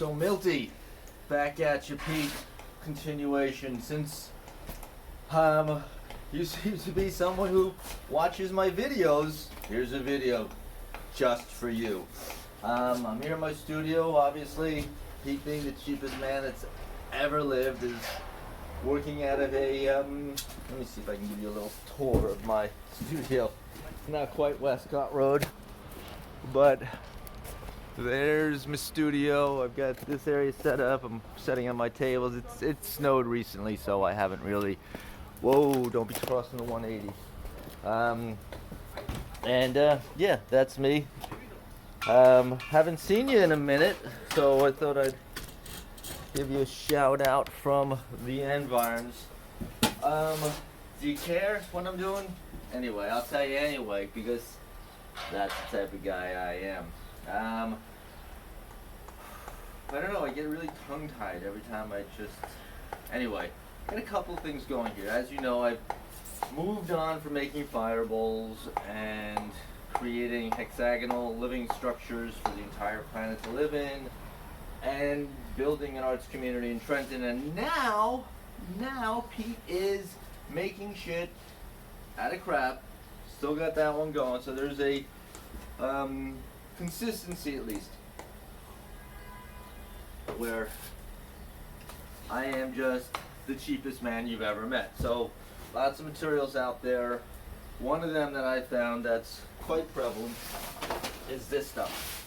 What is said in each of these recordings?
So Milty, back at you, Pete. Continuation. Since you seem to be someone who watches my videos, here's a video just for you. I'm here in my studio. Obviously, Pete, being the cheapest man that's ever lived, is working out of a let me see if I can give you a little tour of my studio. Not quite Westcott Road, but there's my studio. I've got this area set up. I'm setting up my tables. It snowed recently, so I haven't really. Whoa! Don't be crossing the 180. Yeah, that's me. Haven't seen you in a minute, so I thought I'd give you a shout out from the environs. Do you care what I'm doing? Anyway, I'll tell you anyway, because that's the type of guy I am. I don't know, I get really tongue-tied every time I just... Anyway, got a couple things going here. As you know, I've moved on from making fire bowls and creating hexagonal living structures for the entire planet to live in, and building an arts community in Trenton. And now Pete is making shit out of crap. Still got that one going, so there's a consistency at least, where I am just the cheapest man you've ever met. So lots of materials out there. One of them that I found that's quite prevalent is this stuff.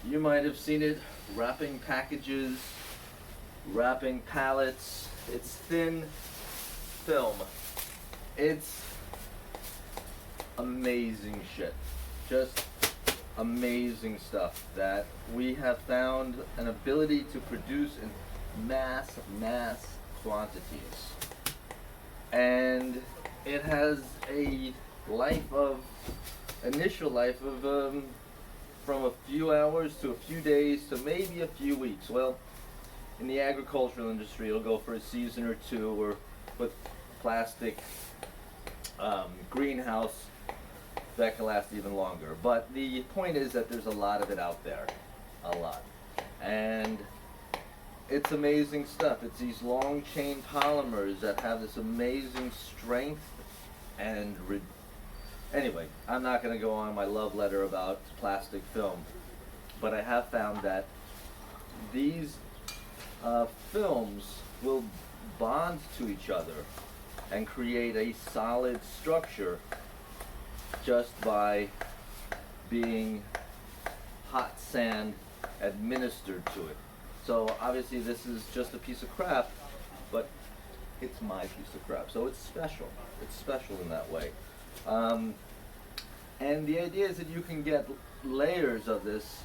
You might have seen it wrapping packages, wrapping pallets. It's thin film. It's amazing shit. Just amazing stuff that we have found an ability to produce in mass quantities. And it has a initial life of from a few hours to a few days to maybe a few weeks. Well, in the agricultural industry, it'll go for a season or two, or with plastic greenhouse that can last even longer. But the point is that there's a lot of it out there, a lot. And it's amazing stuff. It's these long chain polymers that have this amazing strength and anyway, I'm not going to go on my love letter about plastic film, but I have found that these films will bond to each other and create a solid structure just by being hot sand administered to it. So obviously this is just a piece of crap, but it's my piece of crap. So it's special. It's special in that way. And the idea is that you can get layers of this,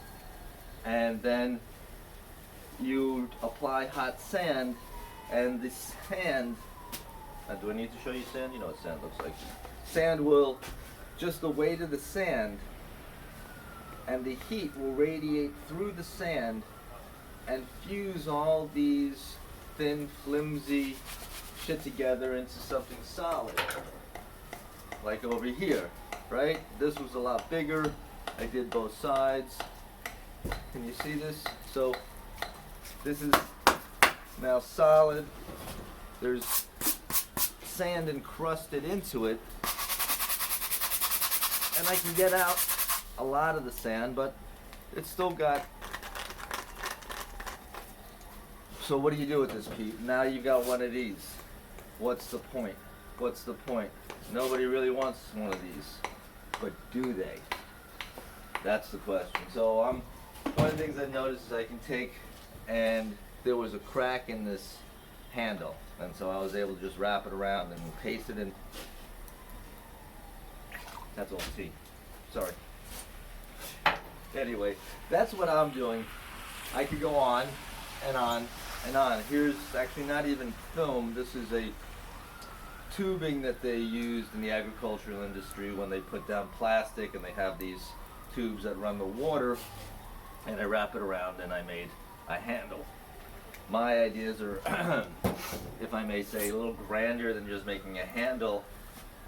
and then you apply hot sand, and the sand, do I need to show you sand? You know what sand looks like. Sand will, just the weight of the sand and the heat will radiate through the sand and fuse all these thin, flimsy shit together into something solid. Like over here, right? This was a lot bigger. I did both sides. Can you see this? So this is now solid. There's sand encrusted into it, and I can get out a lot of the sand, but it's still got. So what do you do with this, Pete? Now you got one of these. What's the point? What's the point? Nobody really wants one of these, but do they? That's the question. So one of the things I noticed is I can take, and there was a crack in this handle, and so I was able to just wrap it around and paste it in. That's all tea. Sorry. Anyway, that's what I'm doing. I could go on and on and on. Here's actually not even film. This is a tubing that they used in the agricultural industry when they put down plastic, and they have these tubes that run the water, and I wrap it around and I made a handle. My ideas are, if I may say, a little grander than just making a handle.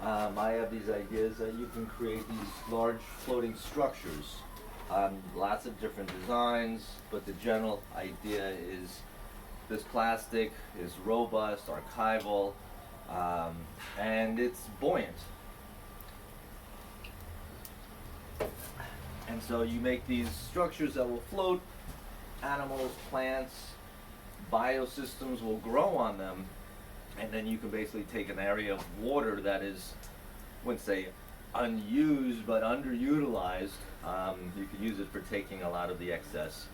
I have these ideas that you can create these large floating structures Lots of different designs, but the general idea is this plastic is robust, archival, and it's buoyant. And so you make these structures that will float, animals, plants, biosystems will grow on them, and then you can basically take an area of water that is, I wouldn't say unused, but underutilized. You can use it for taking a lot of the excess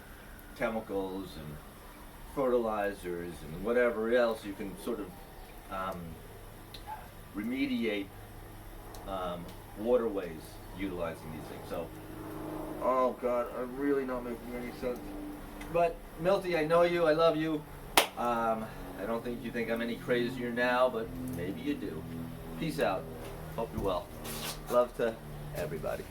chemicals and fertilizers and whatever else. You can sort of remediate waterways utilizing these things. So, oh God, I'm really not making any sense. But Milty, I know you, I love you. I don't think you think I'm any crazier now, but maybe you do. Peace out. Hope you're well. Love to everybody.